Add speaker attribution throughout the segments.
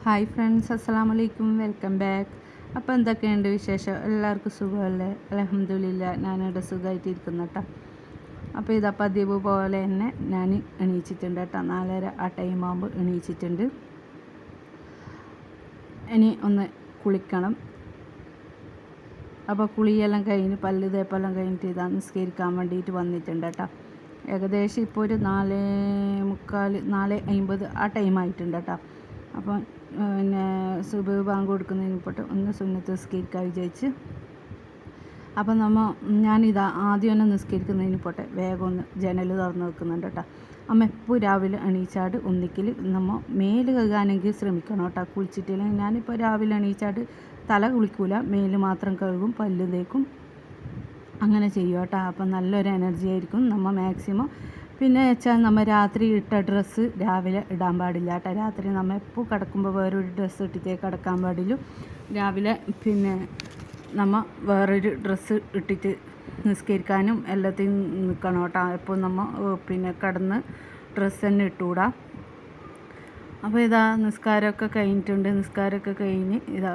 Speaker 1: Hi friends, അസ്സലാമു അലൈക്കും, welcome back. അപ്പോൾ എന്തൊക്കെയുണ്ട് വിശേഷം? എല്ലാവർക്കും സുഖമല്ലേ? അൽഹംദുലില്ലാ, ഞാനിവിടെ സുഖമായിട്ടിരിക്കുന്നു കേട്ടോ. അപ്പോൾ ഇതാ പതിവ് പോലെ തന്നെ ഞാൻ എണീച്ചിട്ടുണ്ട് കേട്ടോ. 4:30 ആ ടൈമാകുമ്പോൾ എണീച്ചിട്ടുണ്ട്. ഇനി ഒന്ന് കുളിക്കണം. അപ്പോൾ കുളിയെല്ലാം കഴിഞ്ഞ് പല്ല് തേപ്പെല്ലാം കഴിഞ്ഞിട്ട് ഇതാ നിസ്കരിക്കാൻ വേണ്ടിയിട്ട് വന്നിട്ടുണ്ട് കേട്ടോ. ഏകദേശം ഇപ്പോൾ ഒരു 4:45 4:50 ആ ടൈമായിട്ടുണ്ട് കേട്ടോ. അപ്പം പിന്നെ സുബഹ് ബാങ്ക് കൊടുക്കുന്നതിന് പോട്ട് ഒന്ന് സുന്നത്ത് നിസ്കരിക്കാൻ വിചാരിച്ച്. അപ്പം ഞാനിതാ ആദ്യം തന്നെ നിസ്കരിക്കുന്നതിന് പോട്ടെ വേഗം ഒന്ന് ജനൽ തുറന്ന് വെക്കുന്നുണ്ട് കേട്ടോ. അമ്മ എപ്പോൾ രാവിലെ എണീച്ചാട് ഒന്നിക്കൽ മേല് കഴുകാനെങ്കിൽ ശ്രമിക്കണം കേട്ടോ. കുളിച്ചിട്ടില്ലെങ്കിൽ ഞാനിപ്പോൾ രാവിലെ എണീച്ചാട് തല കുളിക്കൂല, മേല് മാത്രം കഴുകും, പല്ല് തേക്കും, അങ്ങനെ ചെയ്യും കേട്ടോ. അപ്പം നല്ലൊരു എനർജി ആയിരിക്കും. മാക്സിമം പിന്നെ വെച്ചാൽ രാത്രി ഇട്ട ഡ്രസ്സ് രാവിലെ ഇടാൻ പാടില്ല കേട്ടോ. രാത്രി എപ്പോൾ കിടക്കുമ്പോൾ വേറൊരു ഡ്രസ്സ് ഇട്ടിട്ടേ കിടക്കാൻ പാടില്ല. രാവിലെ പിന്നെ വേറൊരു ഡ്രസ്സ് ഇട്ടിട്ട് നിസ്കരിക്കാനും എല്ലാത്തിനും നിൽക്കണം കേട്ടോ. എപ്പോൾ പിന്നെ കിടന്ന് ഡ്രസ്സ് തന്നെ ഇട്ടുകൂടാ. അപ്പോൾ ഇതാ നിസ്കാരമൊക്കെ കഴിഞ്ഞിട്ടുണ്ട്. നിസ്കാരമൊക്കെ കഴിഞ്ഞ് ഇതാ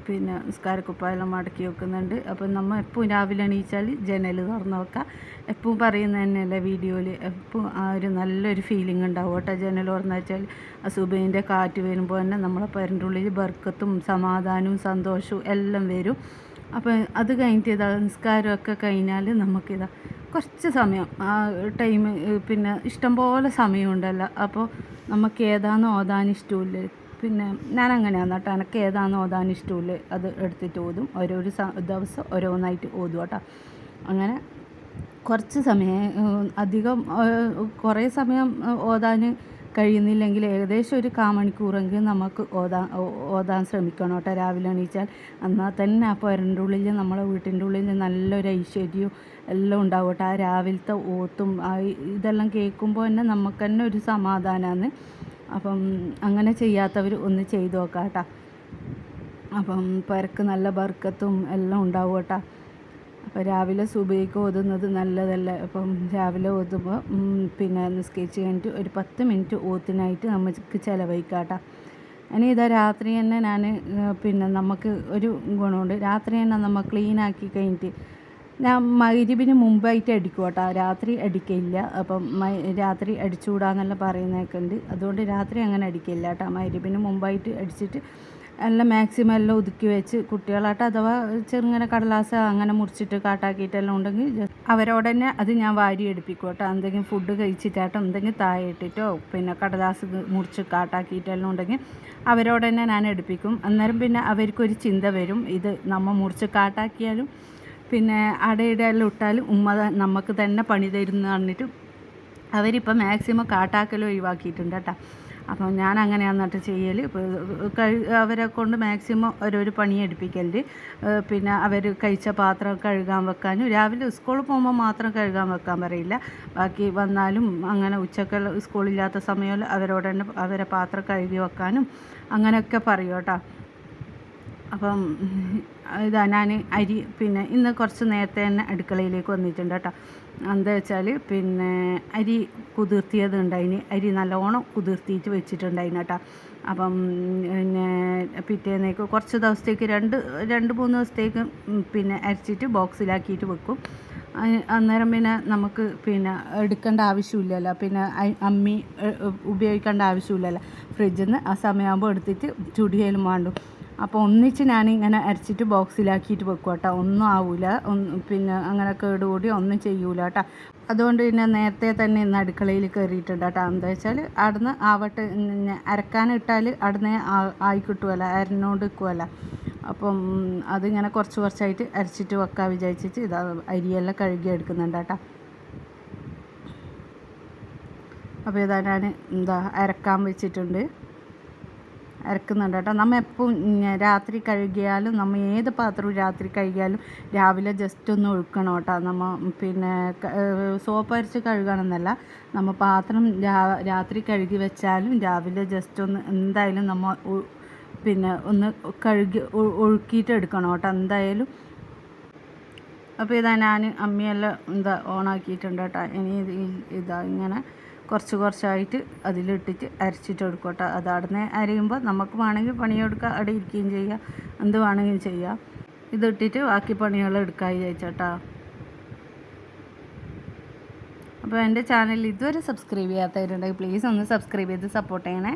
Speaker 1: പിന്നെ നിസ്കാരക്കുപ്പായെല്ലാം മടക്കി വെക്കുന്നുണ്ട്. അപ്പോൾ എപ്പോൾ രാവിലെ എണീച്ചാൽ ജനൽ തുറന്ന് വെക്കുക. എപ്പോഴും പറയുന്നത് തന്നെയല്ലേ വീഡിയോയിൽ, എപ്പോൾ ആ ഒരു നല്ലൊരു ഫീലിംഗ് ഉണ്ടാവും കേട്ടോ. ജനൽ തുറന്ന് വെച്ചാൽ സുബഹിൻ്റെ കാറ്റ് വരുമ്പോൾ തന്നെ നമ്മളെ പേരൻ്റെ ഉള്ളിൽ ബർക്കത്തും സമാധാനവും സന്തോഷവും എല്ലാം വരും. അപ്പോൾ അത് കഴിഞ്ഞിട്ട് ഇതാ നിസ്കാരമൊക്കെ കഴിഞ്ഞാൽ നമുക്കിതാ കുറച്ച് സമയം ആ ടൈം പിന്നെ ഇഷ്ടംപോലെ സമയമുണ്ടല്ലോ. അപ്പോൾ നമുക്ക് ഏതാണെന്ന് ഓതാൻ ഇഷ്ടമില്ല. പിന്നെ ഞാൻ അങ്ങനെയാണ് കേട്ടോ. എനിക്ക് ഏതാണെന്ന് ഓതാൻ ഇഷ്ടമില്ല അത് എടുത്തിട്ട് ഓതും. ഓരോരോ ദിവസം ഓരോന്നായിട്ട് ഓതും കേട്ടോ. അങ്ങനെ കുറച്ച് സമയം അധികം കുറേ സമയം ഓതാൻ കഴിയുന്നില്ലെങ്കിൽ ഏകദേശം ഒരു കാമണിക്കൂറെങ്കിലും നമുക്ക് ഓതാൻ ശ്രമിക്കണം കേട്ടോ. രാവിലെ എണീച്ചാൽ എന്നാൽ തന്നെ ആ പേരൻ്റെ ഉള്ളിൽ നമ്മളെ വീട്ടിൻ്റെ ഉള്ളിൽ നല്ലൊരു ഐശ്വര്യവും എല്ലാം ഉണ്ടാവും കേട്ടോ. ആ രാവിലത്തെ ഓത്തും ഇതെല്ലാം കേൾക്കുമ്പോൾ തന്നെ നമുക്ക് തന്നെ ഒരു സമാധാനമാണ്. അപ്പം അങ്ങനെ ചെയ്യാത്തവർ ഒന്ന് ചെയ്ത് നോക്കാം കേട്ടോ. അപ്പം പേർക്ക് നല്ല ബർക്കത്തും എല്ലാം ഉണ്ടാവും കേട്ടോ. അപ്പോൾ രാവിലെ സുബഹിക്ക് ഓതുന്നത് നല്ലതല്ലേ. അപ്പം രാവിലെ ഓതുമ്പോൾ പിന്നെ നിസ്കരിച്ച് കഴിഞ്ഞിട്ട് ഒരു 10 മിനിറ്റ് ഓത്തിനായിട്ട് നമുക്ക് ചിലവഴിക്കാം കേട്ടോ. ഇനി ഇതാ രാത്രി തന്നെ ഞാൻ പിന്നെ നമുക്ക് ഒരു ഗുണമുണ്ട്. രാത്രി തന്നെ നമ്മൾ ക്ലീനാക്കി കഴിഞ്ഞിട്ട് ഞാൻ മഗ്‌രിബിന് മുമ്പായിട്ട് അടിക്കും കേട്ടോ. രാത്രി അടിക്കില്ല. അപ്പം രാത്രി അടിച്ചുകൂടാന്നെല്ലാം പറയുന്നതൊക്കെ ഉണ്ട്. അതുകൊണ്ട് രാത്രി അങ്ങനെ അടിക്കില്ല കേട്ടോ. മഗ്‌രിബിന് മുമ്പായിട്ട് അടിച്ചിട്ട് എല്ലാം മാക്സിമം എല്ലാം ഒതുക്കി വെച്ച് കുട്ടികളായിട്ട് അഥവാ ചെറുങ്ങനെ കടലാസ് അങ്ങനെ മുറിച്ചിട്ട് കാട്ടാക്കിയിട്ടെല്ലാം ഉണ്ടെങ്കിൽ അവരോട് തന്നെ അത് ഞാൻ വാരി എടുപ്പിക്കും കേട്ടോ. എന്തെങ്കിലും ഫുഡ് കഴിച്ചിട്ടാട്ടോ എന്തെങ്കിലും താഴെ ഇട്ടിട്ടോ പിന്നെ കടലാസ് മുറിച്ച് കാട്ടാക്കിയിട്ടെല്ലാം ഉണ്ടെങ്കിൽ അവരോട് തന്നെ ഞാൻ എടുപ്പിക്കും. അന്നേരം പിന്നെ അവർക്കൊരു ചിന്ത വരും, ഇത് മുറിച്ച് കാട്ടാക്കിയാലും പിന്നെ അടയിടെല്ലാം ഇട്ടാലും നമുക്ക് തന്നെ പണി തരുന്ന പറഞ്ഞിട്ട് അവരിപ്പം മാക്സിമം കാട്ടാക്കലും ഒഴിവാക്കിയിട്ടുണ്ട് കേട്ടോ. അപ്പം ഞാൻ അങ്ങനെയാണ് എന്നിട്ട് ചെയ്യൽ. അവരെ കൊണ്ട് മാക്സിമം ഓരോരോ പണി എടുപ്പിക്കലുണ്ട്. പിന്നെ അവർ കഴിച്ച പാത്രം കഴുകാൻ വെക്കാനും രാവിലെ സ്കൂളിൽ പോകുമ്പോൾ മാത്രം കഴുകാൻ വെക്കാൻ പറയില്ല. ബാക്കി വന്നാലും അങ്ങനെ ഉച്ചക്ക് സ്കൂളില്ലാത്ത സമയം അവരോട് തന്നെ അവരെ പാത്രം കഴുകി വെക്കാനും അങ്ങനെയൊക്കെ പറയും കേട്ടോ. അപ്പം ഇതാ ഞാൻ അരി പിന്നെ ഇന്ന് കുറച്ച് നേരത്തെ തന്നെ അടുക്കളയിലേക്ക് വന്നിട്ടുണ്ട് കേട്ടോ. എന്താ വെച്ചാൽ പിന്നെ അരി കുതിർത്തിയത് ഉണ്ടായിന്. അരി നല്ലോണം കുതിർത്തിയിട്ട് വെച്ചിട്ടുണ്ടായിന് കേട്ടോ. അപ്പം പിന്നെ പിറ്റേന്നേക്ക് കുറച്ച് ദിവസത്തേക്ക് 2-3 ദിവസത്തേക്ക് പിന്നെ അരച്ചിട്ട് ബോക്സിലാക്കിയിട്ട് വെക്കും. അന്നേരം പിന്നെ നമുക്ക് പിന്നെ എടുക്കേണ്ട ആവശ്യമില്ലല്ലോ. പിന്നെ അമ്മി ഉപയോഗിക്കേണ്ട ആവശ്യമില്ലല്ലോ. ഫ്രിഡ്ജിൽ നിന്ന് ആ സമയമാകുമ്പോൾ എടുത്തിട്ട് ചുടിയേലും വേണ്ടും. അപ്പോൾ ഒന്നിച്ച് ഞാനിങ്ങനെ അരച്ചിട്ട് ബോക്സിലാക്കിയിട്ട് വെക്കും കേട്ടോ. ഒന്നും ആവില്ല, പിന്നെ അങ്ങനെ കേടുകൂടി ഒന്നും ചെയ്യൂല കേട്ടോ. അതുകൊണ്ട് പിന്നെ നേരത്തെ തന്നെ ഇന്ന് അടുക്കളയിൽ കയറിയിട്ടുണ്ട് കേട്ടോ. എന്താ വെച്ചാൽ അവിടുന്ന് ആവട്ടെ, അരക്കാനിട്ടാൽ അവിടുന്ന് ആയി കിട്ടുമല്ലോ, അരനോണ്ട് നിൽക്കുമല്ലോ. അപ്പം അതിങ്ങനെ കുറച്ചായിട്ട് അരച്ചിട്ട് വെക്കാൻ വിചാരിച്ചിട്ട് ഇതാ അരിയെല്ലാം കഴുകി എടുക്കുന്നുണ്ട് കേട്ടോ. അപ്പോൾ ഇതാ ഞാൻ അരക്കാൻ വെച്ചിട്ടുണ്ട്, അരക്കുന്നുണ്ട് കേട്ടോ. എപ്പോഴും രാത്രി കഴുകിയാലും ഏത് പാത്രവും രാത്രി കഴുകിയാലും രാവിലെ ജസ്റ്റ് ഒന്ന് ഒഴുക്കണം കേട്ടോ. പിന്നെ സോപ്പ് അരച്ച് കഴുകണമെന്നല്ല, പാത്രം രാത്രി കഴുകി വെച്ചാലും രാവിലെ ജസ്റ്റ് ഒന്ന് എന്തായാലും പിന്നെ ഒന്ന് ഒഴുക്കിയിട്ട് എടുക്കണം കേട്ടോ എന്തായാലും. അപ്പോൾ ഇതാ ഞാൻ അമ്മിയെല്ലാം ഓണാക്കിയിട്ടുണ്ട് കേട്ടോ. ഇനി ഇതാ ഇങ്ങനെ കുറച്ച് കുറച്ചായിട്ട് അതിലിട്ടിട്ട് അരച്ചിട്ട് എടുക്കും കേട്ടോ. അത് അവിടുന്ന് അരയുമ്പോൾ നമുക്ക് വേണമെങ്കിൽ പണിയെടുക്കുക, അവിടെ ഇരിക്കുകയും ചെയ്യുക, എന്ത് വേണമെങ്കിലും ചെയ്യുക. ഇതിട്ടിട്ട് ബാക്കി പണികൾ എടുക്കാൻ വിചാരിച്ചോട്ടോ. അപ്പോൾ എൻ്റെ ചാനൽ ഇതുവരെ സബ്സ്ക്രൈബ് ചെയ്യാത്തവരുണ്ടെങ്കിൽ പ്ലീസ് ഒന്ന് സബ്സ്ക്രൈബ് ചെയ്ത് സപ്പോർട്ട് ചെയ്യണേ.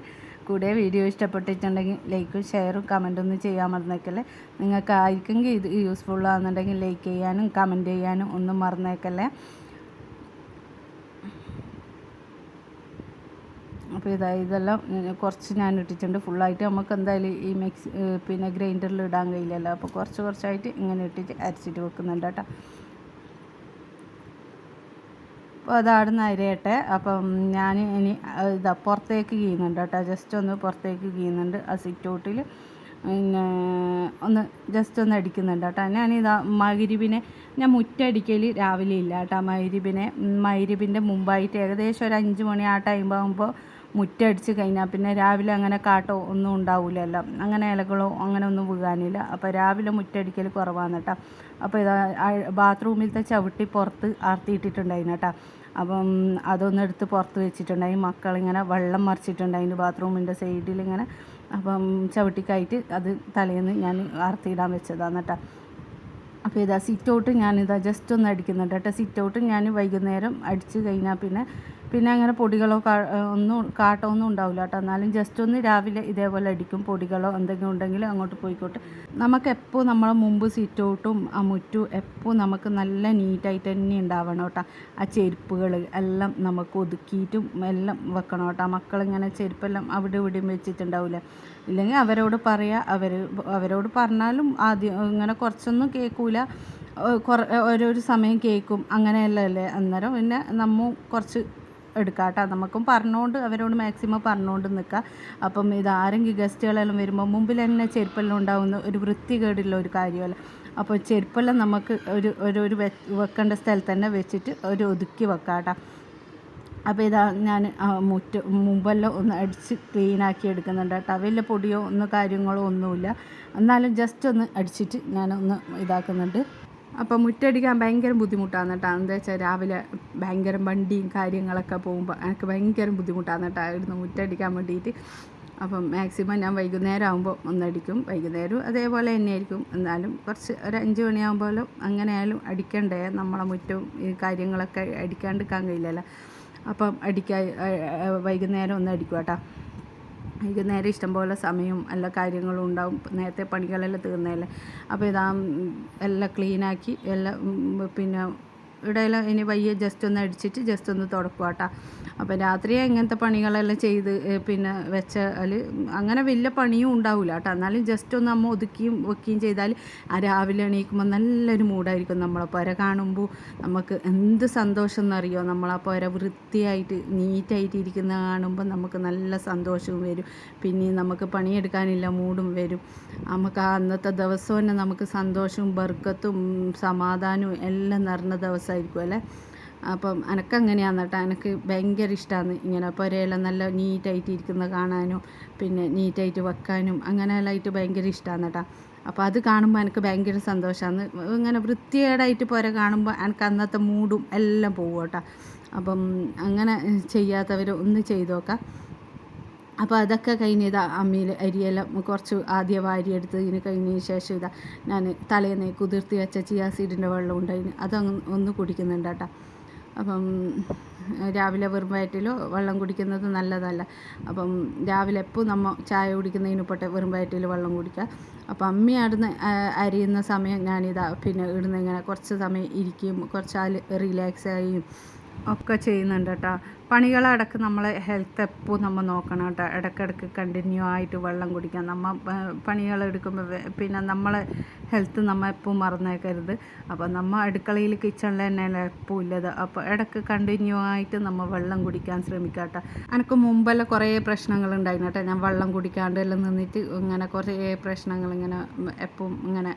Speaker 1: കൂടെ വീഡിയോ ഇഷ്ടപ്പെട്ടിട്ടുണ്ടെങ്കിൽ ലൈക്കും ഷെയറും കമൻറ്റൊന്നും ചെയ്യാൻ മറന്നേക്കല്ലേ. നിങ്ങൾക്ക് ആയിരിക്കെങ്കിൽ ഇത് യൂസ്ഫുൾ ആണെന്നുണ്ടെങ്കിൽ ലൈക്ക് ചെയ്യാനും കമൻറ്റ് ചെയ്യാനും ഒന്നും മറന്നേക്കല്ലേ. അപ്പോൾ ഇതെല്ലാം കുറച്ച് ഞാൻ ഇട്ടിട്ടുണ്ട്. ഫുള്ളായിട്ട് നമുക്ക് എന്തായാലും ഈ പിന്നെ ഗ്രൈൻഡറിൽ ഇടാൻ കഴിയില്ലല്ലോ. അപ്പോൾ കുറച്ച് കുറച്ചായിട്ട് ഇങ്ങനെ ഇട്ടിട്ട് അരച്ചിട്ട് വെക്കുന്നുണ്ട് കേട്ടോ. അപ്പോൾ അതവിടുന്ന് അരയട്ടെ. അപ്പം ഞാൻ ഇനി പുറത്തേക്ക് കീയുന്നുണ്ട് കേട്ടോ. ജസ്റ്റ് ഒന്ന് പുറത്തേക്ക് കീയുന്നുണ്ട്. ആ സിറ്റ് ഔട്ടിൽ പിന്നെ ഒന്ന് ജസ്റ്റ് ഒന്ന് അടിക്കുന്നുണ്ട് കേട്ടോ. ഞാനിതാ മഗ്‌രിബിനെ ഞാൻ മുറ്റടിക്കൽ രാവിലെ ഇല്ല കേട്ടോ. മഗ്‌രിബിൻ്റെ മുമ്പായിട്ട് ഏകദേശം ഒരു 5 മണി ആ ടൈം ആകുമ്പോൾ മുറ്റടിച്ച് കഴിഞ്ഞാൽ പിന്നെ രാവിലെ അങ്ങനെ കാട്ടോ ഒന്നും ഉണ്ടാവില്ലല്ലോ, അങ്ങനെ ഇലകളോ അങ്ങനെ ഒന്നും വീഴാനില്ല. അപ്പോൾ രാവിലെ മുറ്റടിക്കൽ കുറവാണ് കേട്ടോ. അപ്പോൾ ഇതാ ബാത്റൂമിലത്തെ ചവിട്ടി പുറത്ത് ആർത്തിയിട്ടിട്ടുണ്ടായിരുന്നു കേട്ടോ. അപ്പം അതൊന്നും എടുത്ത് പുറത്ത് വെച്ചിട്ടുണ്ടായി. മക്കളിങ്ങനെ വെള്ളം മറിച്ചിട്ടുണ്ടായിരുന്നു ബാത്റൂമിൻ്റെ സൈഡിലിങ്ങനെ. അപ്പം ചവിട്ടിക്കായിട്ട് അത് തലേന്ന് ഞാൻ ആർത്തിയിടാൻ വെച്ചതാണ് കേട്ടോ. അപ്പോൾ ഇതാ സിറ്റ് ഔട്ട് ഞാനിതാ ജസ്റ്റ് ഒന്ന് അടിക്കുന്നുണ്ട് കേട്ടോ. സിറ്റ് ഔട്ട് ഞാൻ വൈകുന്നേരം അടിച്ച് കഴിഞ്ഞാൽ പിന്നെ അങ്ങനെ പൊടികളോ കാട്ടമൊന്നും ഉണ്ടാവില്ല കേട്ടോ. എന്നാലും ജസ്റ്റ് ഒന്ന് രാവിലെ ഇതേപോലെ അടിക്കും. പൊടികളോ എന്തെങ്കിലും ഉണ്ടെങ്കിൽ അങ്ങോട്ട് പോയിക്കോട്ടെ. നമുക്കെപ്പോൾ നമ്മളെ മുമ്പ് സിറ്റ് ഔട്ടും ആ മുറ്റും എപ്പോൾ നമുക്ക് നല്ല നീറ്റായിട്ട് തന്നെ ഉണ്ടാവണം കേട്ടോ. ആ ചെരുപ്പുകൾ എല്ലാം നമുക്ക് ഒതുക്കിയിട്ടും എല്ലാം വെക്കണം കേട്ടോ. മക്കളിങ്ങനെ ചെരുപ്പെല്ലാം അവിടെ ഇവിടെയും വെച്ചിട്ടുണ്ടാവില്ല. ഇല്ലെങ്കിൽ അവരോട് അവരോട് പറഞ്ഞാലും ആദ്യം ഇങ്ങനെ കുറച്ചൊന്നും കേൾക്കില്ല, ഓരോരു സമയം കേൾക്കും, അങ്ങനെയല്ലേ. അന്നേരം പിന്നെ നമ്മൾ കുറച്ച് എടുക്കാം കേട്ടോ. നമുക്കും പറഞ്ഞുകൊണ്ട് അവരോട് മാക്സിമം പറഞ്ഞുകൊണ്ട് നിൽക്കുക. അപ്പം ഇതാരെങ്കിലും ഗസ്റ്റുകളെല്ലാം വരുമ്പോൾ മുമ്പിൽ തന്നെ ചെരുപ്പെല്ലാം ഉണ്ടാകുന്ന ഒരു വൃത്തികേടുള്ള ഒരു കാര്യമല്ല. അപ്പോൾ ചെരുപ്പെല്ലാം നമുക്ക് ഒരു വെക്കേണ്ട സ്ഥലത്ത് തന്നെ വെച്ചിട്ട് ഒരു ഒതുക്കി വെക്കാം കേട്ടോ. അപ്പോൾ ഇതാ ഞാൻ മുമ്പെല്ലാം ഒന്ന് അടിച്ച് ക്ലീനാക്കി എടുക്കുന്നുണ്ട് കേട്ടോ. വലിയ പൊടിയോ കാര്യങ്ങളോ ഒന്നുമില്ല, എന്നാലും ജസ്റ്റ് ഒന്ന് അടിച്ചിട്ട് ഞാനൊന്ന് ഇതാക്കുന്നുണ്ട്. അപ്പോൾ മുറ്റടിക്കാൻ ഭയങ്കര ബുദ്ധിമുട്ടാണ് കേട്ടോ. എന്താ വെച്ചാൽ രാവിലെ ഭയങ്കര വണ്ടിയും കാര്യങ്ങളൊക്കെ പോകുമ്പോൾ എനിക്ക് ഭയങ്കര ബുദ്ധിമുട്ടാണ് കേട്ടോ ഇവിടുന്ന് മുറ്റടിക്കാൻ വേണ്ടിയിട്ട്. അപ്പം മാക്സിമം ഞാൻ വൈകുന്നേരം ആകുമ്പോൾ ഒന്നടിക്കും. വൈകുന്നേരം അതേപോലെ തന്നെയായിരിക്കും. എന്നാലും കുറച്ച് ഒരു 5 മണിയാകുമ്പോഴും അങ്ങനെയായാലും അടിക്കണ്ടേ. നമ്മളെ മുറ്റവും ഈ കാര്യങ്ങളൊക്കെ അടിക്കാണ്ടിരിക്കാൻ കഴിയില്ലല്ലോ. അപ്പം വൈകുന്നേരം ഒന്ന് അടിക്കും കേട്ടോ. വൈകുന്നേരം ഇഷ്ടംപോലെ സമയവും എല്ലാ കാര്യങ്ങളും ഉണ്ടാവും. നേരത്തെ പണികളെല്ലാം തീർന്നതല്ലേ. അപ്പോൾ എല്ലാം ക്ലീനാക്കി എല്ലാം പിന്നെ ഇവിടെയെല്ലാം ഇനി വയ്യ ജസ്റ്റ് ഒന്ന് അടിച്ചിട്ട് ജസ്റ്റ് ഒന്ന് തുടക്കും കേട്ടോ. അപ്പോൾ രാത്രി ഇങ്ങനത്തെ പണികളെല്ലാം ചെയ്ത് പിന്നെ വെച്ചാൽ അങ്ങനെ വലിയ പണിയും ഉണ്ടാവില്ല കേട്ടോ. എന്നാലും ജസ്റ്റ് ഒന്ന് നമ്മൾ ഒതുക്കിയും വെക്കുകയും ചെയ്താൽ ആ രാവിലെ എണീക്കുമ്പോൾ നല്ലൊരു മൂഡായിരിക്കും. നമ്മളെ പുര കാണുമ്പോൾ നമുക്ക് എന്ത് സന്തോഷം എന്നറിയോ. നമ്മളാ പുര വൃത്തിയായിട്ട് നീറ്റായിട്ട് ഇരിക്കുന്ന കാണുമ്പോൾ നമുക്ക് നല്ല സന്തോഷവും വരും. പിന്നെ നമുക്ക് പണിയെടുക്കാനില്ല മൂഡും വരും. നമുക്ക് ആ അന്നത്തെ ദിവസം തന്നെ നമുക്ക് സന്തോഷവും ബർക്കത്തും സമാധാനവും എല്ലാം നിറഞ്ഞ ദിവസമായിരിക്കും അല്ലേ. അപ്പം എനക്കങ്ങനെയാണ് കേട്ടോ. എനിക്ക് ഭയങ്കര ഇഷ്ടമാണ് ഇങ്ങനെ പുരയെല്ലാം നല്ല നീറ്റായിട്ട് ഇരിക്കുന്നത് കാണാനും പിന്നെ നീറ്റായിട്ട് വെക്കാനും അങ്ങനെയെല്ലാം ആയിട്ട് ഭയങ്കര ഇഷ്ടമാണ് കേട്ടോ. അപ്പോൾ അത് കാണുമ്പോൾ എനിക്ക് ഭയങ്കര സന്തോഷമാണ്. ഇങ്ങനെ വൃത്തികേടായിട്ട് പുര കാണുമ്പോൾ എനിക്ക് അന്നത്തെ മൂഡും എല്ലാം പോകും കേട്ടോ. അപ്പം അങ്ങനെ ചെയ്യാത്തവർ ഒന്ന് ചെയ്ത് നോക്കാം. അപ്പോൾ അതൊക്കെ കഴിഞ്ഞ് അമ്മിയിൽ അരിയെല്ലാം കുറച്ച് ആദ്യം വാരിയെടുത്ത് ഇതിന് കഴിഞ്ഞതിന് ശേഷം ഞാൻ തലേന്ന് കുതിർത്തി വെച്ച ചിയാ സീഡിൻ്റെ വെള്ളം ഉണ്ടായിന് ഒന്ന് കുടിക്കുന്നുണ്ട് കേട്ടോ. അപ്പം രാവിലെ വെറും വയറ്റിലോ വെള്ളം കുടിക്കുന്നത് നല്ലതല്ല. അപ്പം രാവിലെ എപ്പോൾ നമ്മൾ ചായ കുടിക്കുന്നതിന് പോട്ടെ വെറും വയറ്റിൽ വെള്ളം കുടിക്കുക. അപ്പോൾ അമ്മി അവിടുന്ന് അരിയുന്ന സമയം പിന്നെ ഇവിടുന്ന് ഇങ്ങനെ കുറച്ച് സമയം ഇരിക്കും, കുറച്ച് റിലാക്സ് ആയും ഒക്കെ ചെയ്യുന്നുണ്ട് കേട്ടോ. പണികളടക്ക് നമ്മളെ ഹെൽത്ത് എപ്പോൾ നമ്മൾ നോക്കണം കേട്ടോ. ഇടയ്ക്കിടയ്ക്ക് കണ്ടിന്യൂ ആയിട്ട് വെള്ളം കുടിക്കാം. നമ്മൾ പണികളെടുക്കുമ്പോൾ പിന്നെ നമ്മളെ ഹെൽത്ത് നമ്മൾ എപ്പോൾ മറന്നേക്കരുത്. അപ്പോൾ നമ്മൾ അടുക്കളയിൽ കിച്ചണിൽ തന്നെയല്ല എപ്പോൾ ഇല്ലത്. അപ്പോൾ ഇടയ്ക്ക് കണ്ടിന്യൂ ആയിട്ട് നമ്മൾ വെള്ളം കുടിക്കാൻ ശ്രമിക്കാം കേട്ടോ. എനിക്ക് മുമ്പെല്ലാം കുറേ പ്രശ്നങ്ങളുണ്ടായിരുന്നു കേട്ടോ. ഞാൻ വെള്ളം കുടിക്കാണ്ട് എല്ലാം നിന്നിട്ട് ഇങ്ങനെ കുറേ പ്രശ്നങ്ങൾ ഇങ്ങനെ എപ്പം ഇങ്ങനെ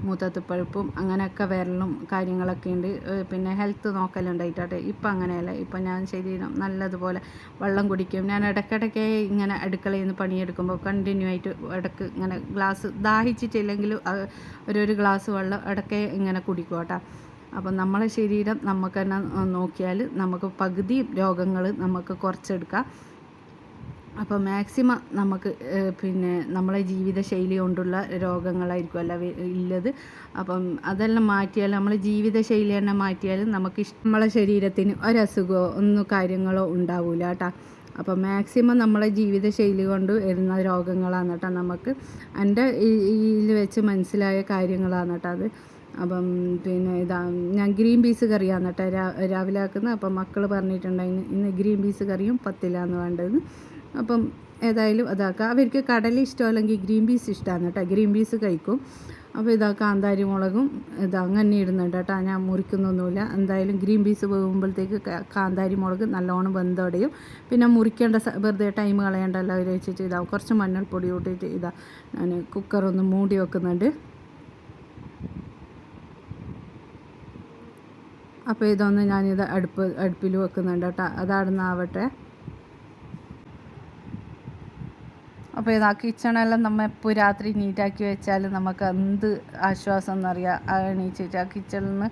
Speaker 1: മൂത്തത്ത് പഴുപ്പും അങ്ങനെയൊക്കെ വരലും കാര്യങ്ങളൊക്കെ ഉണ്ട്. പിന്നെ ഹെൽത്ത് നോക്കലുണ്ടായിട്ടെ. ഇപ്പം അങ്ങനെയല്ല. ഇപ്പം ഞാൻ ശരീരം നല്ലതുപോലെ വെള്ളം കുടിക്കും. ഞാൻ ഇടയ്ക്കിടയ്ക്ക് ഇങ്ങനെ അടുക്കളയിൽ നിന്ന് പണിയെടുക്കുമ്പോൾ കണ്ടിന്യൂ ആയിട്ട് ഇടയ്ക്ക് ഇങ്ങനെ ഗ്ലാസ് ദാഹിച്ചിട്ടില്ലെങ്കിൽ ഒരു ഗ്ലാസ് വെള്ളം ഇടയ്ക്ക് ഇങ്ങനെ കുടിക്കും കേട്ടോ. അപ്പം നമ്മളെ ശരീരം നമുക്ക് തന്നെ നോക്കിയാൽ നമുക്ക് പകുതി രോഗങ്ങൾ നമുക്ക് കുറച്ചെടുക്കാം. അപ്പോൾ മാക്സിമം നമുക്ക് പിന്നെ നമ്മളെ ജീവിതശൈലി കൊണ്ടുള്ള രോഗങ്ങളായിരിക്കും അല്ല ഉള്ളത്. അപ്പം അതെല്ലാം മാറ്റിയാൽ നമ്മളെ ജീവിതശൈലി തന്നെ മാറ്റിയാൽ നമുക്ക് നമ്മളെ ശരീരത്തിന് ഒരസുഖമോ ഒന്നും കാര്യങ്ങളോ ഉണ്ടാവില്ല കേട്ടോ. അപ്പോൾ മാക്സിമം നമ്മളെ ജീവിതശൈലി കൊണ്ട് വരുന്ന രോഗങ്ങളാണ് കേട്ടോ നമുക്ക് എൻ്റെ ഇതിൽ വെച്ച് മനസ്സിലായ കാര്യങ്ങളാണ് കേട്ടോ അത്. അപ്പം പിന്നെ ഞാൻ ഗ്രീൻ പീസ് കറിയാണ് കേട്ടോ രാവിലെ ആക്കുന്നത്. അപ്പം മക്കൾ പറഞ്ഞിട്ടുണ്ടായിരുന്നു ഇന്ന് ഗ്രീൻ പീസ് കറിയും പത്തിലാന്ന് വേണ്ടത്. അപ്പം ഏതായാലും അതാക്കുക. അവർക്ക് കടല ഇഷ്ടമല്ലെങ്കിൽ ഗ്രീൻ പീസ് ഇഷ്ടമാണ് കേട്ടോ, ഗ്രീൻ പീസ് കഴിക്കും. അപ്പോൾ കാന്താരി മുളകും അങ്ങനെ ഇടുന്നുണ്ട് കേട്ടോ, ഞാൻ മുറിക്കുന്നൊന്നുമില്ല. എന്തായാലും ഗ്രീൻ പീസ് വേകുമ്പോഴത്തേക്ക് കാന്താരി മുളക് നല്ലോണം വെന്തോടെയും പിന്നെ മുറിക്കേണ്ട വെറുതെ ടൈം കളയേണ്ടല്ലോ അവർ വെച്ചിട്ട് കുറച്ച് മഞ്ഞൾപ്പൊടി കൂട്ടിയിട്ട് ഞാൻ കുക്കറൊന്ന് മൂടി വെക്കുന്നുണ്ട്. അപ്പോൾ ഇതൊന്ന് ഞാനിത് അടുപ്പിൽ വെക്കുന്നുണ്ട് കേട്ടോ, അതാടുന്നാവട്ടെ. അപ്പോൾ കിച്ചണെല്ലാം നമ്മൾ എപ്പോൾ രാത്രി നീറ്റാക്കി വെച്ചാൽ നമുക്ക് എന്ത് ആശ്വാസം എന്നറിയാം. എണീച്ചിട്ട് ആ കിച്ചണിൽ നിന്ന്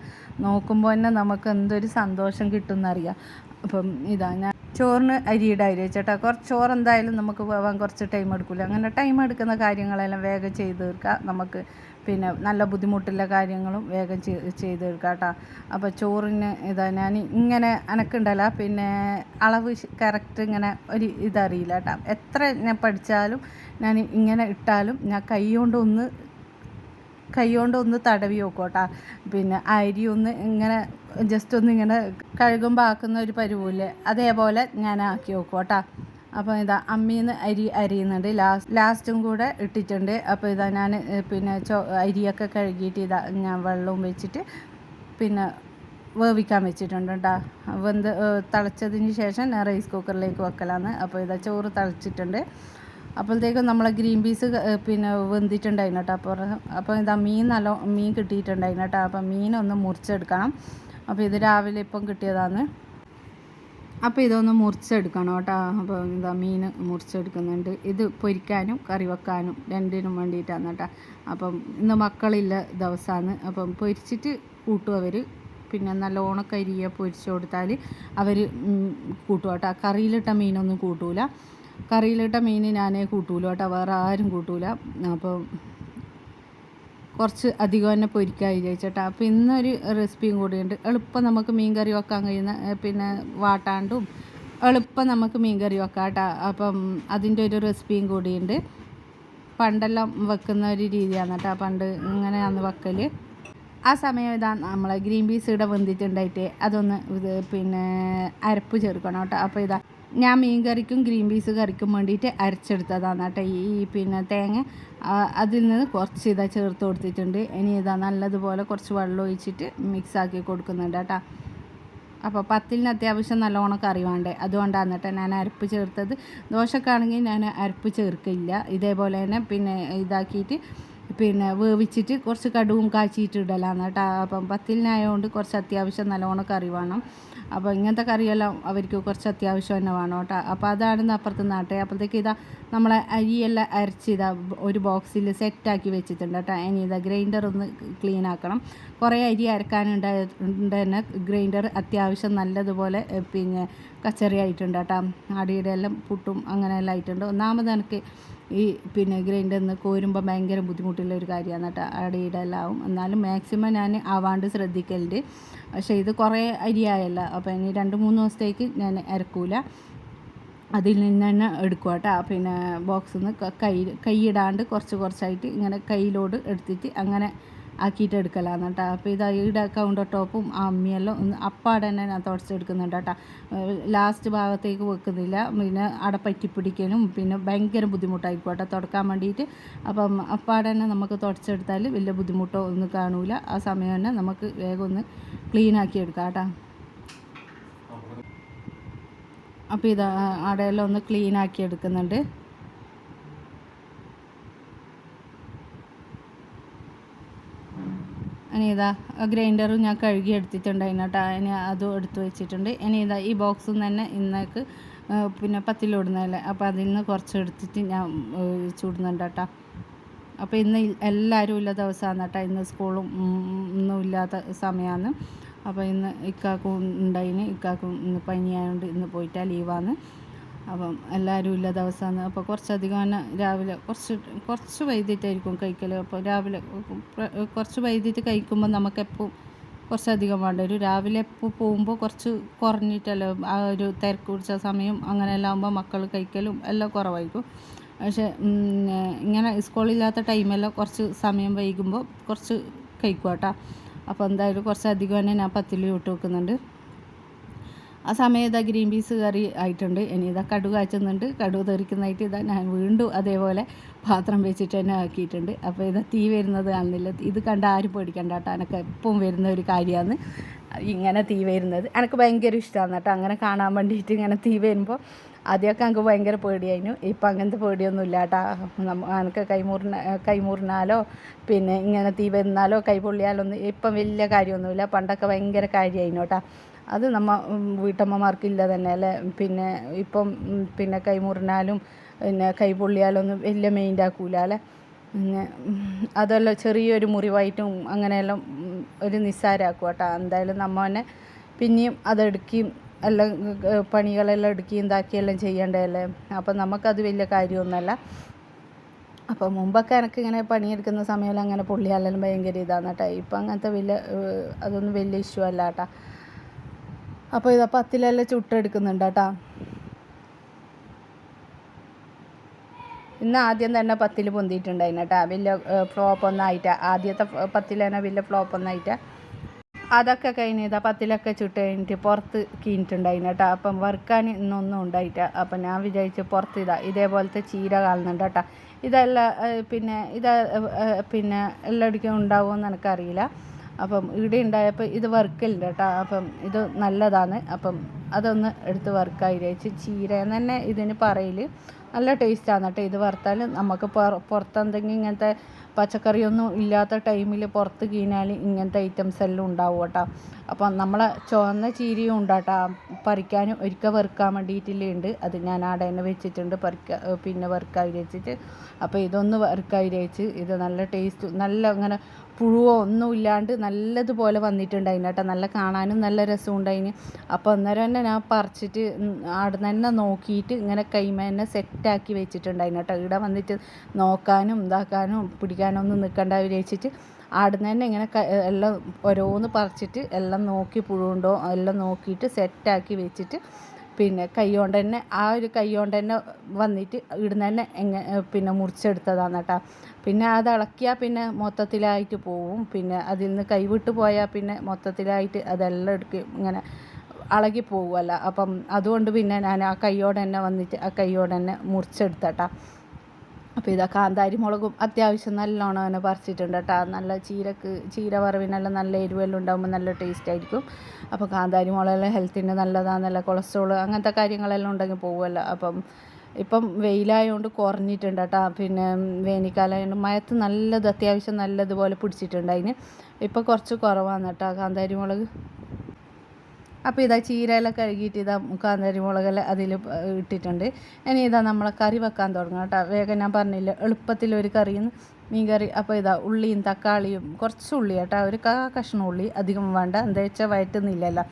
Speaker 1: നോക്കുമ്പോൾ തന്നെ നമുക്ക് എന്തൊരു സന്തോഷം കിട്ടുമെന്നറിയാം. അപ്പം ഞാൻ ചോറിന് അരിയുടെ വെച്ചേട്ടാ. ചോറ് എന്തായാലും നമുക്ക് വേവാൻ കുറച്ച് ടൈം എടുക്കില്ല. അങ്ങനെ ടൈം എടുക്കുന്ന കാര്യങ്ങളെല്ലാം വേഗം ചെയ്ത് തീർക്കാം. നമുക്ക് പിന്നെ നല്ല ബുദ്ധിമുട്ടുള്ള കാര്യങ്ങളും വേഗം ചെയ്ത് തീർക്കാം കേട്ടോ. അപ്പോൾ ചോറിന് ഞാൻ ഇങ്ങനെ എനക്കുണ്ടല്ല പിന്നെ അളവ് കറക്റ്റ് ഇങ്ങനെ ഒരു ഇതറിയില്ല കേട്ടോ. എത്ര ഞാൻ പഠിച്ചാലും ഞാൻ ഇങ്ങനെ ഇട്ടാലും ഞാൻ കൈ കൊണ്ടൊന്ന് തടവി നോക്കും കേട്ടോ. പിന്നെ അരി ഒന്ന് ഇങ്ങനെ ജസ്റ്റ് ഒന്ന് ഇങ്ങനെ കഴുകുമ്പോൾ ആക്കുന്ന ഒരു പരുവില്ലേ, അതേപോലെ ഞാൻ ആക്കി നോക്കും കേട്ടോ. അപ്പോൾ അമ്മീന്ന് അരി അരിയുന്നുണ്ട്, ലാസ്റ്റും കൂടെ ഇട്ടിട്ടുണ്ട്. അപ്പോൾ ഞാൻ പിന്നെ അരിയൊക്കെ കഴുകിയിട്ട് ഞാൻ വെള്ളവും വെച്ചിട്ട് പിന്നെ വേവിക്കാൻ വെച്ചിട്ടുണ്ട് കേട്ടോ. തിളച്ചതിന് ശേഷം ഞാൻ റൈസ് കുക്കറിലേക്ക് വെക്കലാന്ന്. അപ്പോൾ ചോറ് തിളച്ചിട്ടുണ്ട്. അപ്പോഴത്തേക്കും നമ്മളെ ഗ്രീൻ പീസ് പിന്നെ വെന്തിട്ടുണ്ടായിരുന്നു കേട്ടോ. അപ്പോൾ മീൻ കിട്ടിയിട്ടുണ്ടായിരുന്നു കേട്ടോ. അപ്പം മീനൊന്ന് മുറിച്ചെടുക്കണം. അപ്പോൾ രാവിലെ ഇപ്പം കിട്ടിയതാണ്. അപ്പോൾ ഇതൊന്ന് മുറിച്ചെടുക്കണം കേട്ടോ. അപ്പോൾ മീൻ മുറിച്ചെടുക്കുന്നുണ്ട്. ഇത് പൊരിക്കാനും കറി വെക്കാനും രണ്ടിനും വേണ്ടിയിട്ടാണ് കേട്ടോ. അപ്പം ഇന്ന് മക്കളില്ല ദിവസമാണ്. അപ്പം പൊരിച്ചിട്ട് കൂട്ടും അവർ. പിന്നെ നല്ലോണം കരിയെ പൊരിച്ചു കൊടുത്താൽ അവർ കൂട്ടും കേട്ടോ. കറിയിലിട്ട മീനൊന്നും കൂട്ടൂല. കറിയിലിട്ട മീൻ ഞാനേ കൂട്ടൂല കേട്ടോ, വേറെ ആരും കൂട്ടൂല. അപ്പം കുറച്ച് അധികം തന്നെ പൊരിക്കാൻ വിചാരിച്ചേട്ടാ. അപ്പോൾ ഇന്നൊരു റെസിപ്പിയും കൂടിയുണ്ട്. എളുപ്പം നമുക്ക് മീൻ കറി വെക്കാൻ കഴിയുന്ന, പിന്നെ വാട്ടാണ്ടും എളുപ്പം നമുക്ക് മീൻ കറി വെക്കാം കേട്ടോ. അപ്പം അതിൻ്റെ ഒരു റെസിപ്പിയും കൂടിയുണ്ട്. പണ്ടെല്ലാം വെക്കുന്ന ഒരു രീതിയാണ് കേട്ടോ, പണ്ട് ഇങ്ങനെയാണ് വെക്കൽ. ആ സമയം നമ്മളെ ഗ്രീൻ പീസ് ഇവിടെ വെന്തിട്ടുണ്ടായിട്ട് അതൊന്ന് പിന്നെ അരപ്പ് ചേർക്കണം കേട്ടോ. അപ്പോൾ ഞാൻ മീൻ കറിക്കും ഗ്രീൻ പീസ് കറിക്കും വേണ്ടിയിട്ട് അരച്ചെടുത്തതാണ് കേട്ടോ. പിന്നെ തേങ്ങ അതിൽ നിന്ന് കുറച്ച് ചേർത്ത് കൊടുത്തിട്ടുണ്ട്. ഇനി നല്ലതുപോലെ കുറച്ച് വെള്ളം ഒഴിച്ചിട്ട് മിക്സാക്കി കൊടുക്കുന്നുണ്ട് കേട്ടോ. അപ്പോൾ പത്തിലിന് അത്യാവശ്യം നല്ലോണം കറി വേണ്ടേ, അതുകൊണ്ടാണ് കേട്ടോ ഞാൻ അരപ്പ് ചേർത്തത്. ദോശക്കാണെങ്കിൽ ഞാൻ അരപ്പ് ചേർക്കില്ല. ഇതേപോലെ തന്നെ പിന്നെ ഇതാക്കിയിട്ട് പിന്നെ വേവിച്ചിട്ട് കുറച്ച് കടുവും കാച്ചിയിട്ട് ഇടലാണ് കേട്ടോ. അപ്പം പത്തിലിനായതുകൊണ്ട് കുറച്ച് അത്യാവശ്യം നല്ലോണം കറി വേണം. അപ്പോൾ ഇങ്ങനത്തെ കറിയെല്ലാം അവർക്ക് കുറച്ച് അത്യാവശ്യം തന്നെ വേണം കേട്ടോ. അപ്പോൾ അതാണ് അപ്പുറത്ത് നാട്ടെ. അപ്പോഴത്തേക്ക് നമ്മളെ അരിയെല്ലാം അരച്ച് ഒരു ബോക്സിൽ സെറ്റാക്കി വെച്ചിട്ടുണ്ട് കേട്ടോ. ഇനി ഗ്രൈൻഡർ ഒന്ന് ക്ലീൻ ആക്കണം. കുറേ അരി അരക്കാനുണ്ട് തന്നെ ഗ്രൈൻഡർ അത്യാവശ്യം നല്ലതുപോലെ പിന്നെ കച്ചറി ആയിട്ടുണ്ട് കേട്ടോ. അടിയുടെ എല്ലാം പുട്ടും അങ്ങനെയെല്ലാം ആയിട്ടുണ്ട്. ഒന്നാമത് എനിക്ക് ഈ പിന്നെ ഗ്രൈൻഡറിൽ നിന്ന് കോരുമ്പോൾ ഭയങ്കര ബുദ്ധിമുട്ടുള്ള ഒരു കാര്യമാണ് കേട്ടോ. അടിയുടെ എല്ലാം ആവും. എന്നാലും മാക്സിമം ഞാൻ ആവാണ്ട് ശ്രദ്ധിക്കലുണ്ട്. പക്ഷേ ഇത് കുറേ അരിയായല്ല. അപ്പോൾ ഇനി 2-3 ദിവസത്തേക്ക് ഞാൻ അരക്കൂല, അതിൽ നിന്ന് തന്നെ എടുക്കുക കേട്ടോ. പിന്നെ ബോക്സിൽ നിന്ന് കൈയിടാണ്ട് കുറച്ചായിട്ട് ഇങ്ങനെ കയ്യിലോട് എടുത്തിട്ട് അങ്ങനെ ആക്കിയിട്ട് എടുക്കലാണ് കേട്ടോ. അപ്പോൾ ഈടെ കൗണ്ടർ ടോപ്പും അമ്മിയെല്ലാം ഒന്ന് അപ്പാടെ തന്നെ ഞാൻ തുടച്ചെടുക്കുന്നുണ്ട് കേട്ടോ. ലാസ്റ്റ് ഭാഗത്തേക്ക് വെക്കുന്നില്ല, പിന്നെ അവിടെ പറ്റിപ്പിടിക്കാനും പിന്നെ ഭയങ്കര ബുദ്ധിമുട്ടായിരിക്കും കേട്ടോ തുടക്കാൻ വേണ്ടിയിട്ട്. അപ്പം അപ്പാടെ തന്നെ നമുക്ക് തുടച്ചെടുത്താൽ വലിയ ബുദ്ധിമുട്ടോ ഒന്നും കാണൂല. ആ സമയം തന്നെ നമുക്ക് വേഗം ഒന്ന് ക്ലീനാക്കി എടുക്കാം കേട്ടോ. അപ്പോൾ അവിടെയെല്ലാം ഒന്ന് ക്ലീനാക്കി എടുക്കുന്നുണ്ട്. ഇനി ഗ്രൈൻഡറും ഞാൻ കഴുകി എടുത്തിട്ടുണ്ടായിരുന്നു കേട്ടോ. ഇനി അതും എടുത്ത് വെച്ചിട്ടുണ്ട്. ഇനി ഈ ബോക്സിൽ നിന്ന് തന്നെ ഇന്നേക്ക് പിന്നെ പത്തിലിടുന്നതല്ലേ, അപ്പോൾ അതിൽ നിന്ന് കുറച്ച് എടുത്തിട്ട് ഞാൻ ചൂടുന്നുണ്ട് കേട്ടോ. അപ്പോൾ ഇന്ന് എല്ലാവരും ഉള്ള ദിവസമാണ് കേട്ടോ. ഇന്ന് സ്കൂളും ഒന്നും ഇല്ലാത്ത സമയമാണ്. അപ്പോൾ ഇന്ന് ഇക്കാക്കും ഉണ്ടായിന്. ഇക്കാക്കും ഇന്ന് പനിയായതുകൊണ്ട് ഇന്ന് പോയിട്ടാണ് ലീവാണ്. അപ്പം എല്ലാവരും ഇല്ല ദിവസമാണ്. അപ്പോൾ കുറച്ചധികം തന്നെ രാവിലെ കുറച്ച് വൈകിട്ടായിരിക്കും കഴിക്കൽ. അപ്പോൾ രാവിലെ കുറച്ച് വൈകിട്ട് കഴിക്കുമ്പോൾ നമുക്കെപ്പോൾ കുറച്ചധികം വേണ്ട വരും. രാവിലെ എപ്പോൾ പോകുമ്പോൾ കുറച്ച് കുറഞ്ഞിട്ടല്ലോ ആ ഒരു തിരക്ക് പിടിച്ച സമയം അങ്ങനെയെല്ലാം ആകുമ്പോൾ മക്കൾ കഴിക്കലും എല്ലാം കുറവായിരിക്കും. പക്ഷേ ഇങ്ങനെ സ്കൂളില്ലാത്ത ടൈമെല്ലാം കുറച്ച് സമയം വൈകുമ്പോൾ കുറച്ച് കഴിക്കും കേട്ടോ. അപ്പോൾ എന്തായാലും കുറച്ചധികം തന്നെ ഞാൻ പത്തില് ഇട്ട് വെക്കുന്നുണ്ട്. ആ സമയത്ത് ഗ്രീൻ പീസ് കറി ആയിട്ടുണ്ട്. ഇനി ഇതാ കടുക് കാച്ചുന്നുണ്ട്. കടുക് തെറിക്കുന്നതായിട്ട് ഇതാ ഞാൻ വീണ്ടും അതേപോലെ പാത്രം വെച്ചിട്ട് തന്നെ ആക്കിയിട്ടുണ്ട്. അപ്പോൾ ഇതാ തീ വരുന്നത് കാണുന്നില്ല. ഇത് കണ്ട ആരും പേടിക്കണ്ട കേട്ടോ. എനിക്ക് എപ്പം വരുന്ന ഒരു കാര്യമാണ് ഇങ്ങനെ തീ വരുന്നത്. എനിക്ക് ഭയങ്കര ഇഷ്ടമാണ് കേട്ടോ. അങ്ങനെ കാണാൻ വേണ്ടിയിട്ട് ഇങ്ങനെ തീ വരുമ്പോൾ ആദ്യമൊക്കെ എനിക്ക് ഭയങ്കര പേടിയായിരുന്നു. ഇപ്പം അങ്ങനത്തെ പേടിയൊന്നുമില്ല കേട്ടോ. എനിക്ക് കൈമുറിനാലോ പിന്നെ ഇങ്ങനെ തീ വരുന്നാലോ കൈ പൊള്ളിയാലോ ഒന്നും ഇപ്പം വലിയ കാര്യമൊന്നുമില്ല. പണ്ടൊക്കെ ഭയങ്കര കാര്യമായിരുന്നു കേട്ടോ. അത് വീട്ടമ്മമാർക്കില്ല തന്നെ അല്ലേ. പിന്നെ ഇപ്പം പിന്നെ കൈമുറിനാലും പിന്നെ കൈ പൊള്ളിയാലൊന്നും വലിയ മെയിൻ്റ് ആക്കൂല അല്ലേ. പിന്നെ അതെല്ലാം ചെറിയൊരു മുറിവായിട്ടും അങ്ങനെയെല്ലാം ഒരു നിസ്സാരമാക്കും കേട്ടോ. എന്തായാലും നമ്മൾ തന്നെ പിന്നെയും അതെടുക്കുകയും എല്ലാം പണികളെല്ലാം എടുക്കുകയും ഇതാക്കിയെല്ലാം ചെയ്യേണ്ടതല്ലേ. അപ്പം നമുക്കത് വലിയ കാര്യമൊന്നുമല്ല. അപ്പോൾ മുമ്പൊക്കെ എനിക്കിങ്ങനെ പണിയെടുക്കുന്ന സമയം അങ്ങനെ പൊള്ളിയാലെല്ലാം ഭയങ്കര ഇതാണ് കേട്ടോ. ഇപ്പം അങ്ങനത്തെ അതൊന്നും വലിയ ഇഷ്യൂ അല്ല കേട്ടോ. അപ്പോൾ ഇതാ പത്തിലെല്ലാം ചുട്ടെടുക്കുന്നുണ്ട് കേട്ടോ. ഇന്ന് ആദ്യം തന്നെ പത്തിൽ പൊന്തിയിട്ടുണ്ടായിരുന്നു കേട്ടോ. വലിയ ഫ്ലോപ്പൊന്നും ആയിട്ടാ. ആദ്യത്തെ പത്തിൽ തന്നെ വലിയ ഫ്ലോപ്പൊന്നും ആയിട്ടാ. അതൊക്കെ കഴിഞ്ഞ് ഇതാ പത്തിലൊക്കെ ചുട്ട് കഴിഞ്ഞിട്ട് പുറത്ത് കീഞ്ഞിട്ടുണ്ടായിരുന്നു കേട്ടോ. അപ്പം വറുക്കാൻ ഇന്നൊന്നും ഉണ്ടായിട്ട. അപ്പം ഞാൻ വിചാരിച്ച് പുറത്ത് ഇതേപോലത്തെ ചീര കാണുന്നുണ്ട് കേട്ടോ. ഇതെല്ലാം പിന്നെ എല്ലായിടത്തും ഉണ്ടാവുമെന്ന് എനിക്കറിയില്ല. അപ്പം ഇവിടെ ഉണ്ടായപ്പോൾ ഇത് വറുക്കലുണ്ട് കേട്ടോ. അപ്പം ഇത് നല്ലതാണ്. അപ്പം അതൊന്ന് എടുത്ത് വറുക്കായി വിചാരിച്ച്. ചീര എന്ന് തന്നെ ഇതിന് പറയൽ. നല്ല ടേസ്റ്റാണ് കേട്ടോ. ഇത് വറുത്താൽ നമുക്ക് പുറത്തെന്തെങ്കിലും ഇങ്ങനത്തെ പച്ചക്കറിയൊന്നും ഇല്ലാത്ത ടൈമിൽ പുറത്ത് കീഞ്ഞാൽ ഇങ്ങനത്തെ ഐറ്റംസ് എല്ലാം ഉണ്ടാവും കേട്ടോ. അപ്പം നമ്മളെ ചുവന്ന ചീരയും ഉണ്ട് കേട്ടോ. പറിക്കാനും ഒരിക്കൽ വറുക്കാൻ വേണ്ടിയിട്ടുള്ളുണ്ട്. അത് ഞാൻ അവിടെ തന്നെ വെച്ചിട്ടുണ്ട്. പിന്നെ വറുക്കാൻ വിചാരിച്ചിട്ട്. അപ്പോൾ ഇതൊന്ന് വറുക്കാൻ വിചാരിച്ച്. ഇത് നല്ല ടേസ്റ്റ് നല്ല അങ്ങനെ പുഴുവോ ഒന്നും ഇല്ലാണ്ട് നല്ലതുപോലെ വന്നിട്ടുണ്ടായിന് കേട്ടോ. നല്ല കാണാനും നല്ല രസമുണ്ടായിന്. അപ്പോൾ അന്നേരം തന്നെ ഞാൻ പറിച്ചിട്ട് അവിടെ തന്നെ നോക്കിയിട്ട് ഇങ്ങനെ കൈമ തന്നെ സെറ്റാക്കി വെച്ചിട്ടുണ്ടായിന് കേട്ടോ. ഇവിടെ വന്നിട്ട് നോക്കാനും ഇതാക്കാനും പിടിക്കാനും ഒന്നും നിൽക്കണ്ട വിചാരിച്ചിട്ട് അവിടെ തന്നെ ഇങ്ങനെ എല്ലാം ഓരോന്ന് പറിച്ചിട്ട് എല്ലാം നോക്കി പുഴുണ്ടോ എല്ലാം നോക്കിയിട്ട് സെറ്റാക്കി വെച്ചിട്ട് പിന്നെ കൈ കൊണ്ട് തന്നെ കൈ കൊണ്ട് തന്നെ വന്നിട്ട് ഇവിടുന്ന് തന്നെ പിന്നെ മുറിച്ചെടുത്തതാണ് കേട്ടോ. പിന്നെ അത് ഇളക്കിയാൽ പിന്നെ മൊത്തത്തിലായിട്ട് പോവും. പിന്നെ അതിൽ നിന്ന് കൈവിട്ട് പോയാൽ പിന്നെ മൊത്തത്തിലായിട്ട് അതെല്ലാം ഇങ്ങനെ ഇളകി പോകുമല്ല. അപ്പം അതുകൊണ്ട് പിന്നെ ഞാൻ ആ കൈയോടെ തന്നെ വന്നിട്ട് ആ കൈയോടെ തന്നെ മുറിച്ചെടുത്തട്ടാ. അപ്പോൾ ഇതാ കാന്താരി മുളകും അത്യാവശ്യം നല്ലോണം തന്നെ പറിച്ചിട്ടുണ്ട് കേട്ടോ. നല്ല ചീര വറവിനെല്ലാം നല്ല എരിവെല്ലാം ഉണ്ടാകുമ്പോൾ നല്ല ടേസ്റ്റ് ആയിരിക്കും. അപ്പോൾ കാന്താരി മുളകെല്ലാം ഹെൽത്തിന് നല്ലതാണ്. നല്ല കൊളസ്ട്രോൾ അങ്ങനത്തെ കാര്യങ്ങളെല്ലാം ഉണ്ടെങ്കിൽ പോകുമല്ലോ. അപ്പം ഇപ്പം വെയിലായതുകൊണ്ട് കുറഞ്ഞിട്ടുണ്ട് കേട്ടോ. പിന്നെ വേനൽക്കാലമായതുകൊണ്ട് മഴത്ത് അത്യാവശ്യം നല്ലതുപോലെ പിടിച്ചിട്ടുണ്ട്. അതിന് ഇപ്പം കുറച്ച് കുറവാണ് കേട്ടോ കാന്താരി മുളക്. അപ്പോൾ ഇതാ ചീരയെല്ലാം കഴുകിയിട്ട് കാന്താരി മുളകെല്ലാം അതിൽ ഇട്ടിട്ടുണ്ട്. ഇനി നമ്മളെ കറി വെക്കാൻ തുടങ്ങാം കേട്ടോ. വേഗം ഞാൻ പറഞ്ഞില്ല എളുപ്പത്തിലൊരു കറിയും മീൻ കറി. അപ്പോൾ ഉള്ളിയും തക്കാളിയും കുറച്ച് ഉള്ളി കേട്ടോ. ഒരു കഷ്ണം ഉള്ളി, അധികം വേണ്ട, എന്താ വെച്ചാൽ വയറ്റുന്നില്ലല്ലോ.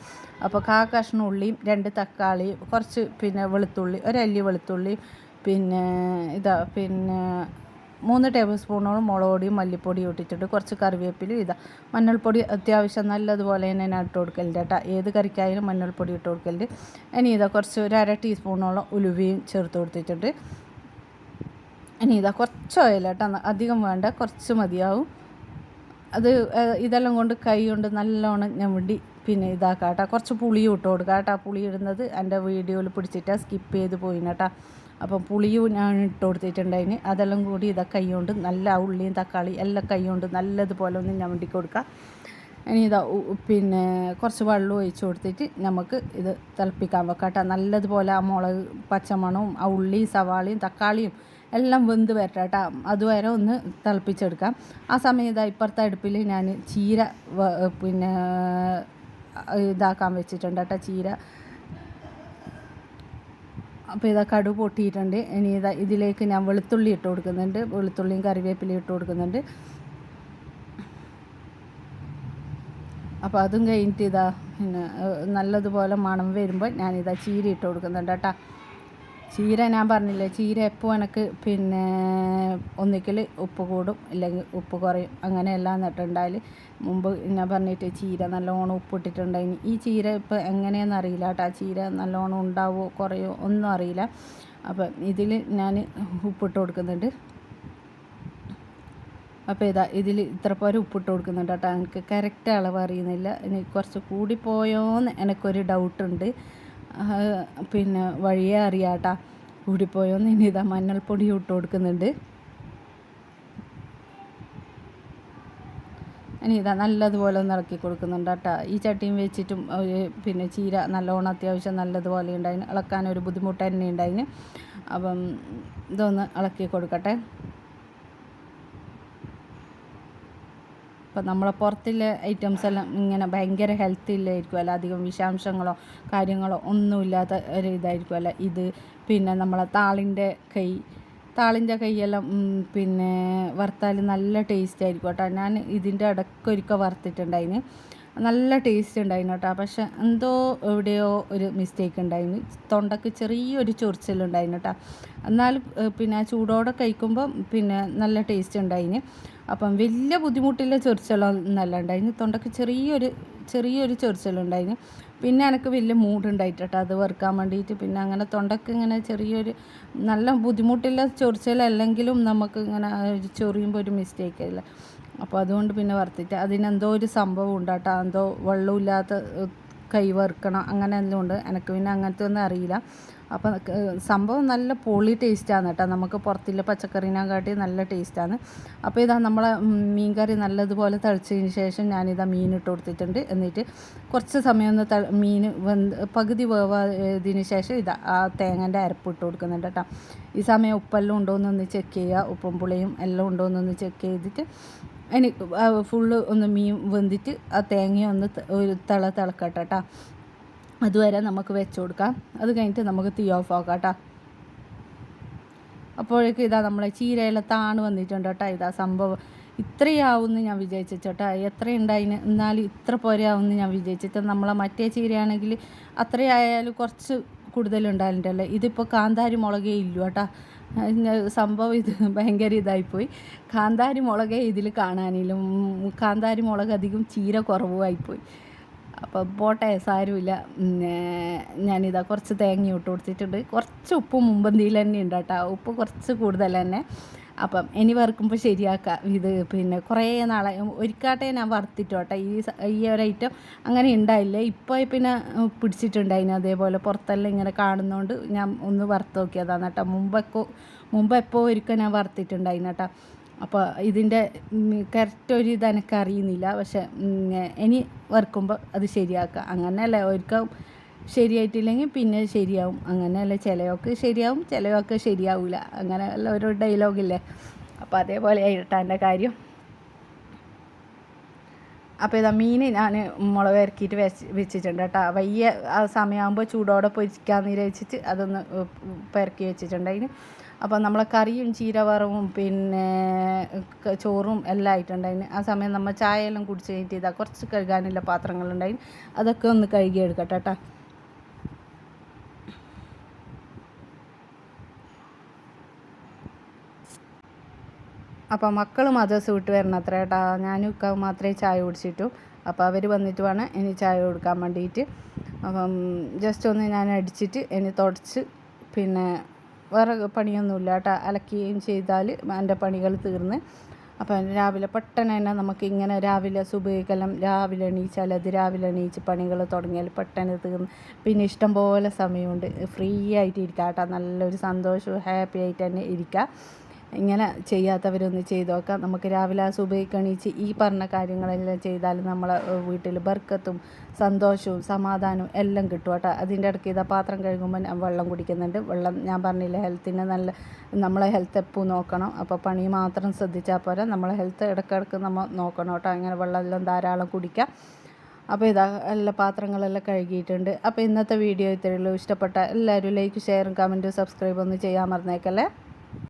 Speaker 1: അപ്പോൾ കഷ്ണം ഉള്ളിയും 2 തക്കാളി, കുറച്ച് പിന്നെ വെളുത്തുള്ളി, ഒരല്ലി വെളുത്തുള്ളി, പിന്നെ 3 ടേബിൾ സ്പൂണോളം മുളക് പൊടിയും മല്ലിപ്പൊടിയും ഇട്ടിട്ടുണ്ട്. കുറച്ച് കറിവേപ്പിലും മഞ്ഞൾപ്പൊടി അത്യാവശ്യം നല്ലതുപോലെ തന്നെ ഞാൻ ഇട്ട് കൊടുക്കലുണ്ട് കേട്ടോ. ഏത് കറിക്കായാലും മഞ്ഞൾപ്പൊടി ഇട്ട് കൊടുക്കലുണ്ട്. ഇനി കുറച്ച് ഒരു 1/2 ടീസ്പൂണോളം ഉലുവയും ചേർത്ത് കൊടുത്തിട്ടുണ്ട്. ഇനി കുറച്ച് ഓയിൽ കേട്ടോ. അധികം വേണ്ട, കുറച്ച് മതിയാവും. ഇതെല്ലാം കൊണ്ട് കൈ കൊണ്ട് നല്ലോണം ഞവടി പിന്നെ കേട്ടോ. കുറച്ച് പുളിയും ഇട്ട് കൊടുക്കുക കേട്ടോ. പുളി ഇടുന്നത് എൻ്റെ വീഡിയോയിൽ പിടിച്ചിട്ടാണ് സ്കിപ്പ് ചെയ്ത് പോയിന് കേട്ടോ. അപ്പം പുളിയും ഞാൻ ഇട്ട് കൊടുത്തിട്ടുണ്ടായിന്. അതെല്ലാം കൂടി കൈ കൊണ്ട് നല്ല ഉള്ളിയും തക്കാളി എല്ലാം കൈ കൊണ്ട് നല്ലതുപോലെ ഒന്ന് ഞവണ്ടി കൊടുക്കുക. ഇനി പിന്നെ കുറച്ച് വെള്ളം ഒഴിച്ച് കൊടുത്തിട്ട് നമുക്ക് ഇത് തിളപ്പിക്കാൻ വെക്കാം കേട്ടോ. നല്ലതുപോലെ ആ മുളക് പച്ചമണവും ആ ഉള്ളിയും സവാളയും തക്കാളിയും എല്ലാം വെന്ത് വരട്ടെ കേട്ടോ. അതുവരെ ഒന്ന് തിളപ്പിച്ചെടുക്കാം. ആ സമയത്ത് ഇപ്പുറത്തെ അടുപ്പിൽ ഞാൻ ചീര പിന്നെ ഇതാക്കാൻ വെച്ചിട്ടുണ്ട് കേട്ടോ. ചീര അപ്പോൾ ഇതാ കടുക് പൊട്ടിയിട്ടുണ്ട്. ഇനി ഇതാ ഇതിലേക്ക് ഞാൻ വെളുത്തുള്ളി ഇട്ട് കൊടുക്കുന്നുണ്ട്. വെളുത്തുള്ളിയും കറിവേപ്പിലയും ഇട്ട് കൊടുക്കുന്നുണ്ട്. അപ്പോൾ അതും കഴിഞ്ഞിട്ട് ഇതാ പിന്നെ നല്ലതുപോലെ മണം വരുമ്പോൾ ഞാനിതാ ചീര ഇട്ട് കൊടുക്കുന്നുണ്ട് കേട്ടോ. ചീര ഞാൻ പറഞ്ഞില്ലേ, ചീര എപ്പോൾ എനിക്ക് പിന്നെ ഒന്നിക്കൽ ഉപ്പ് കൂടും ഇല്ലെങ്കിൽ ഉപ്പ് കുറയും, അങ്ങനെയെല്ലാം നട്ടുണ്ടായാൽ മുമ്പ് ഞാൻ പറഞ്ഞിട്ട് ചീര നല്ലോണം ഉപ്പിട്ടിട്ടുണ്ടായിന്. ഈ ചീര ഇപ്പോൾ എങ്ങനെയാണെന്ന് അറിയില്ല കേട്ടോ. ചീര നല്ലോണം ഉണ്ടാവുമോ കുറയോ ഒന്നും അറിയില്ല. അപ്പം ഇതിൽ ഞാൻ ഉപ്പിട്ട് കൊടുക്കുന്നുണ്ട്. അപ്പോൾ ഇതാ ഇതിൽ ഇത്ര പോരെ ഉപ്പിട്ട് കൊടുക്കുന്നുണ്ട് കേട്ടോ. എനിക്ക് കറക്റ്റ് അളവ് അറിയുന്നില്ല. ഇനി കുറച്ച് കൂടിപ്പോയോന്ന് എനിക്കൊരു ഡൗട്ടുണ്ട്. പിന്നെ വഴിയേ അറിയാം കേട്ടോ കൂടിപ്പോയോന്ന്. ഇനി ഇതാ മഞ്ഞൾപ്പൊടി ഇട്ട് കൊടുക്കുന്നുണ്ട്. ഇനി ഇതാ നല്ലതുപോലെ ഒന്ന് ഇളക്കി കൊടുക്കുന്നുണ്ട് കേട്ടോ. ഈ ചട്ടിയും വെച്ചിട്ടും പിന്നെ ചീര നല്ലോണം അത്യാവശ്യം നല്ലതുപോലെ ഉണ്ടായിന്. ഇളക്കാനൊരു ബുദ്ധിമുട്ട് തന്നെ ഉണ്ടായിന്. അപ്പം ഇതൊന്ന് ഇളക്കി കൊടുക്കട്ടെ. ഇപ്പം നമ്മളെ പുറത്തുള്ള ഐറ്റംസ് എല്ലാം ഇങ്ങനെ ഭയങ്കര ഹെൽത്തി ഇല്ലായിരിക്കുമല്ലോ, അധികം വിഷാംശങ്ങളോ കാര്യങ്ങളോ ഒന്നുമില്ലാത്ത ഒരു ഇതായിരിക്കുമല്ലോ ഇത്. പിന്നെ നമ്മളെ താളിൻ്റെ കൈയെല്ലാം പിന്നെ വറുത്താൽ നല്ല ടേസ്റ്റ് ആയിരിക്കും കേട്ടോ. ഞാൻ ഇതിൻ്റെ ഇടയ്ക്കൊരിക്കൽ വറുത്തിട്ടുണ്ടായിന്, നല്ല ടേസ്റ്റ് ഉണ്ടായിരുന്നു കേട്ടോ. പക്ഷെ എന്തോ എവിടെയോ ഒരു മിസ്റ്റേക്ക് ഉണ്ടായിരുന്നു. തൊണ്ടയ്ക്ക് ചെറിയൊരു ചൊറിച്ചിലുണ്ടായിരുന്നു കേട്ടോ. എന്നാലും പിന്നെ ആ ചൂടോടെ കഴിക്കുമ്പം പിന്നെ നല്ല ടേസ്റ്റ് ഉണ്ടായിന്. അപ്പം വലിയ ബുദ്ധിമുട്ടില്ല, ചൊറിച്ചിലൊന്നല്ല ഉണ്ടായിന്. തൊണ്ടയ്ക്ക് ചെറിയൊരു ചൊറിച്ചിലുണ്ടായിന്. പിന്നെ എനിക്ക് വലിയ മൂടുണ്ടായിട്ട് കേട്ടോ അത് വറുക്കാൻ വേണ്ടിയിട്ട്. പിന്നെ അങ്ങനെ തൊണ്ടയ്ക്ക് ഇങ്ങനെ ചെറിയൊരു നല്ല ബുദ്ധിമുട്ടില്ല ചൊറിച്ചിലല്ലെങ്കിലും നമുക്ക് ഇങ്ങനെ ചൊറിയുമ്പോൾ ഒരു മിസ്റ്റേക്ക് ഇല്ല. അപ്പോൾ അതുകൊണ്ട് പിന്നെ വറുത്തിട്ട് അതിനെന്തോ ഒരു സംഭവം ഉണ്ട് കേട്ടോ. എന്തോ വെള്ളമില്ലാത്ത കൈ വറുക്കണം അങ്ങനെ എല്ലാം ഉണ്ട്. എനിക്ക് പിന്നെ അങ്ങനത്തെ ഒന്നും അറിയില്ല. അപ്പം സംഭവം നല്ല പൊളി ടേസ്റ്റാണ് കേട്ടോ. നമുക്ക് പുറത്തുള്ള പച്ചക്കറിനെക്കാട്ടി നല്ല ടേസ്റ്റാണ്. അപ്പോൾ ഇതാ നമ്മളെ മീൻ കറി നല്ലതുപോലെ തിളച്ചതിന് ശേഷം ഞാനിതാ മീൻ ഇട്ട് കൊടുത്തിട്ടുണ്ട്. എന്നിട്ട് കുറച്ച് സമയം ഒന്ന് മീൻ പകുതി വേവാതിന് ശേഷം ഇതാ ആ തേങ്ങൻ്റെ അരപ്പ് ഇട്ട് കൊടുക്കുന്നുണ്ട് കേട്ടോ. ഈ സമയം ഉപ്പെല്ലാം ഉണ്ടോയെന്നൊന്ന് ചെക്ക് ചെയ്യുക, ഉപ്പും പുളിയും എല്ലാം ഉണ്ടോയെന്നൊന്ന് ചെക്ക് ചെയ്തിട്ട് ഇനി ഫുള്ള് ഒന്ന് മീൻ വെന്തിട്ട് ആ തേങ്ങ ഒന്ന് ഒരു തിളക്കട്ടെ കേട്ടോ. അതുവരെ നമുക്ക് വെച്ച് കൊടുക്കാം. അത് കഴിഞ്ഞിട്ട് നമുക്ക് തീ ഓഫ് ആക്കാം കേട്ടോ. അപ്പോഴേക്കും ഇതാ നമ്മളെ ചീരയെല്ലാം താണ് വന്നിട്ടുണ്ട് കേട്ടോ. ഇതാ സംഭവം ഇത്രയാവുമെന്ന് ഞാൻ വിചാരിച്ചിട്ടോ. എത്ര ഉണ്ടായിന് എന്നാലും ഇത്ര പോരെയാവുമെന്ന് ഞാൻ വിചാരിച്ചിട്ട്. നമ്മളെ മറ്റേ ചീരയാണെങ്കിൽ അത്രയായാലും കുറച്ച് കൂടുതലുണ്ടായിട്ടുണ്ടല്ലോ. ഇതിപ്പോൾ കാന്താരി മുളകേ ഇല്ലു കേട്ടോ. സംഭവം ഇത് ഭയങ്കര ഇതായിപ്പോയി. കാന്താരി മുളകേ ഇതിൽ കാണാനില്ല. കാന്താരി മുളക് അധികം ചീര കുറവായിപ്പോയി. അപ്പോൾ പോട്ടെ, സാരമില്ല. ഞാനിതാ കുറച്ച് തേങ്ങ ഇട്ട് കൊടുത്തിട്ടുണ്ട്. കുറച്ച് ഉപ്പ് മുമ്പന്തിയിൽ തന്നെ ഉണ്ട് കേട്ടോ. ഉപ്പ് കുറച്ച് കൂടുതൽ തന്നെ. അപ്പം ഇനി വറുക്കുമ്പോൾ ശരിയാക്കാം. ഇത് പിന്നെ കുറേ നാളെ ഒരിക്കാട്ടെ ഞാൻ വറുത്തിട്ടോട്ടെ. ഈ ഒരു ഐറ്റം അങ്ങനെ ഉണ്ടായില്ലേ. ഇപ്പോൾ പിന്നെ പിടിച്ചിട്ടുണ്ടായിന്. അതേപോലെ പുറത്തെല്ലാം ഇങ്ങനെ കാണുന്നതുകൊണ്ട് ഞാൻ ഒന്ന് വറുത്ത് നോക്കിയതാണ് കേട്ടോ. മുമ്പ് എപ്പോൾ ഒരിക്കൽ ഞാൻ വറുത്തിട്ടുണ്ടായിന് കേട്ടോ. അപ്പോൾ ഇതിൻ്റെ കറക്റ്റ് ഒരു ഇത് എനിക്ക് അറിയുന്നില്ല. പക്ഷെ ഇനി വറുക്കുമ്പോൾ അത് ശരിയാക്കുക. അങ്ങനെയല്ലേ, ഒരിക്കൽ ശരിയായിട്ടില്ലെങ്കിൽ പിന്നെ ശരിയാവും. അങ്ങനെയല്ല, ചിലയൊക്കെ ശരിയാവും, ചിലയൊക്കെ ശരിയാവില്ല. അങ്ങനെ അല്ല ഒരു ഡയലോഗില്ലേ. അപ്പോൾ അതേപോലെ ആയിട്ടാണ് എൻ്റെ കാര്യം. അപ്പോൾ ഇതാ മീൻ ഞാൻ മുളക് ഇറക്കിയിട്ട് വെച്ചിട്ടുണ്ട് കേട്ടോ. വയ്യ ആ സമയമാകുമ്പോൾ ചൂടോടെ പൊരിക്കാമെന്ന് വിചാരിച്ചിട്ട് അതൊന്ന് പെരക്കി വെച്ചിട്ടുണ്ടായിന്. അപ്പോൾ നമ്മളെ കറിയും ചീര വറവും പിന്നെ ചോറും എല്ലാം ആയിട്ടുണ്ടായിന്. ആ സമയം നമ്മൾ ചായയെല്ലാം കുടിച്ച് കഴിഞ്ഞിട്ട് ഇതാ കുറച്ച് കഴുകാനുള്ള പാത്രങ്ങളുണ്ടായിന്. അതൊക്കെ ഒന്ന് കഴുകിയെടുക്കട്ടെ കേട്ടോ. അപ്പോൾ മക്കൾ മദ്രസ വിട്ട് വരണം അത്ര കേട്ടോ. ഞാനും ഇക്ക മാത്രമേ ചായ കുടിച്ചിട്ടു. അപ്പോൾ അവർ വന്നിട്ട് വേണം ഇനി ചായ കൊടുക്കാൻ വേണ്ടിയിട്ട്. അപ്പം ജസ്റ്റ് ഒന്ന് ഞാൻ അടിച്ചിട്ട് ഇനി തുടച്ച് പിന്നെ വേറെ പണിയൊന്നുമില്ല കേട്ടോ. അലക്കുകയും ചെയ്താൽ എൻ്റെ പണികൾ തീർന്ന്. അപ്പം രാവിലെ പെട്ടെന്ന് തന്നെ നമുക്കിങ്ങനെ രാവിലെ സുബഹിക്കെല്ലാം രാവിലെ എണീച്ചാൽ രാവിലെ എണീച്ച് പണികൾ തുടങ്ങിയാൽ പെട്ടെന്ന് തീർന്ന് പിന്നെ ഇഷ്ടം പോലെ സമയമുണ്ട്. ഫ്രീ ആയിട്ട് ഇരിക്കാം കേട്ടോ. നല്ലൊരു സന്തോഷവും ഹാപ്പി ആയിട്ട് തന്നെ ഇരിക്കുക. ഇങ്ങനെ ചെയ്യാത്തവരൊന്ന് ചെയ്ത് നോക്കാം. നമുക്ക് രാവിലെ ആ സുബഹിക്ക് എണീച്ച് ഈ പറഞ്ഞ കാര്യങ്ങളെല്ലാം ചെയ്താൽ നമ്മളെ വീട്ടിൽ ബർക്കത്തും സന്തോഷവും സമാധാനവും എല്ലാം കിട്ടും കേട്ടോ. അതിൻ്റെ ഇടയ്ക്ക് ഇതാ പാത്രം കഴുകുമ്പോൾ ഞാൻ വെള്ളം കുടിക്കുന്നുണ്ട്. വെള്ളം ഞാൻ പറഞ്ഞില്ല, ഹെൽത്തിന് നമ്മളെ ഹെൽത്ത് എപ്പോഴും നോക്കണം. അപ്പോൾ പണി മാത്രം ശ്രദ്ധിച്ചാൽ പോരാ, നമ്മളെ ഹെൽത്ത് ഇടയ്ക്കിടയ്ക്ക് നമ്മൾ നോക്കണം കേട്ടോ. അങ്ങനെ വെള്ളമെല്ലാം ധാരാളം കുടിക്കുക. അപ്പോൾ ഇതാ എല്ലാ പാത്രങ്ങളെല്ലാം കഴുകിയിട്ടുണ്ട്. അപ്പോൾ ഇന്നത്തെ വീഡിയോ ഇത്രയേ ഉള്ളൂ. ഇഷ്ടപ്പെട്ട എല്ലാവരും ലൈക്ക് ഷെയറും കമൻറ്റും സബ്സ്ക്രൈബ് ഒന്നും ചെയ്യാൻ മറന്നേക്കല്ലേ.